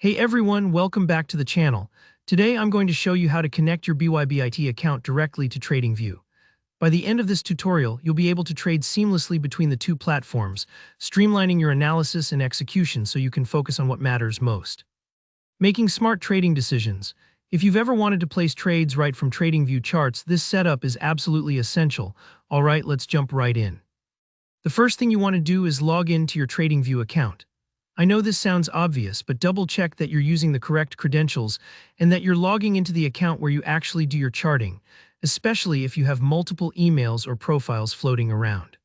Hey everyone, welcome back to the channel. Today I'm going to show you how to connect your BYBIT account directly to TradingView. By the end of this tutorial, you'll be able to trade seamlessly between the two platforms, streamlining your analysis and execution so you can focus on what matters most. Making smart trading decisions. If you've ever wanted to place trades right from TradingView charts, this setup is absolutely essential. Alright, let's jump right in. The first thing you want to do is log in to your TradingView account. I know this sounds obvious, but double-check that you're using the correct credentials and that you're logging into the account where you actually do your charting, especially if you have multiple emails or profiles floating around.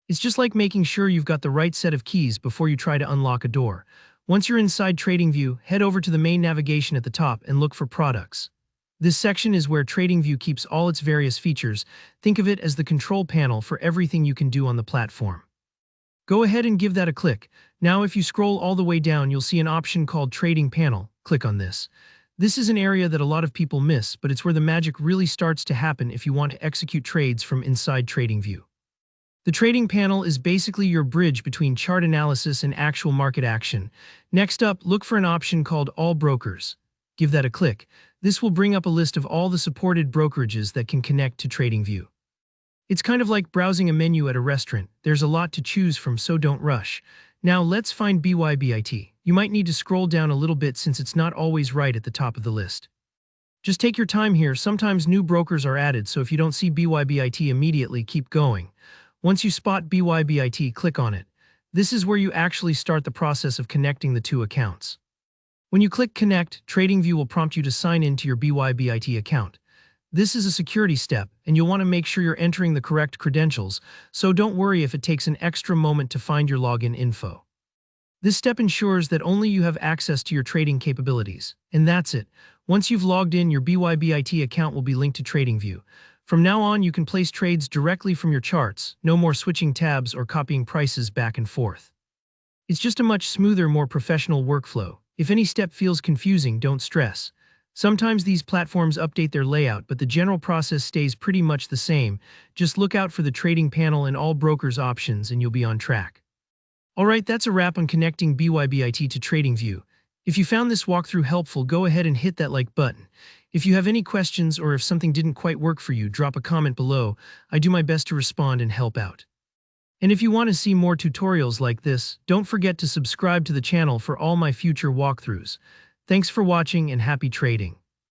It's just like making sure you've got the right set of keys before you try to unlock a door. Once you're inside TradingView, head over to the main navigation at the top and look for Products. This section is where TradingView keeps all its various features. Think of it as the control panel for everything you can do on the platform. Go ahead and give that a click. Now if you scroll all the way down, you'll see an option called Trading Panel. Click on this. This is an area that a lot of people miss, but it's where the magic really starts to happen if you want to execute trades from inside TradingView. The trading panel is basically your bridge between chart analysis and actual market action. Next up, look for an option called All Brokers. Give that a click. This will bring up a list of all the supported brokerages that can connect to TradingView. It's kind of like browsing a menu at a restaurant. There's a lot to choose from, so don't rush. Now let's find BYBIT. You might need to scroll down a little bit since it's not always right at the top of the list. Just take your time here. Sometimes new brokers are added, so if you don't see BYBIT immediately, keep going. Once you spot BYBIT, click on it. This is where you actually start the process of connecting the two accounts. When you click Connect, TradingView will prompt you to sign in to your BYBIT account. This is a security step, and you'll want to make sure you're entering the correct credentials, so don't worry if it takes an extra moment to find your login info. This step ensures that only you have access to your trading capabilities. And that's it. Once you've logged in, your BYBIT account will be linked to TradingView. From now on, you can place trades directly from your charts, no more switching tabs or copying prices back and forth. It's just a much smoother, more professional workflow. If any step feels confusing, don't stress. Sometimes these platforms update their layout, but the general process stays pretty much the same. Just look out for the trading panel and all brokers options and you'll be on track. Alright, that's a wrap on connecting BYBIT to TradingView. If you found this walkthrough helpful, go ahead and hit that like button. If you have any questions or if something didn't quite work for you, drop a comment below. I do my best to respond and help out. And if you want to see more tutorials like this, don't forget to subscribe to the channel for all my future walkthroughs. Thanks for watching and happy trading.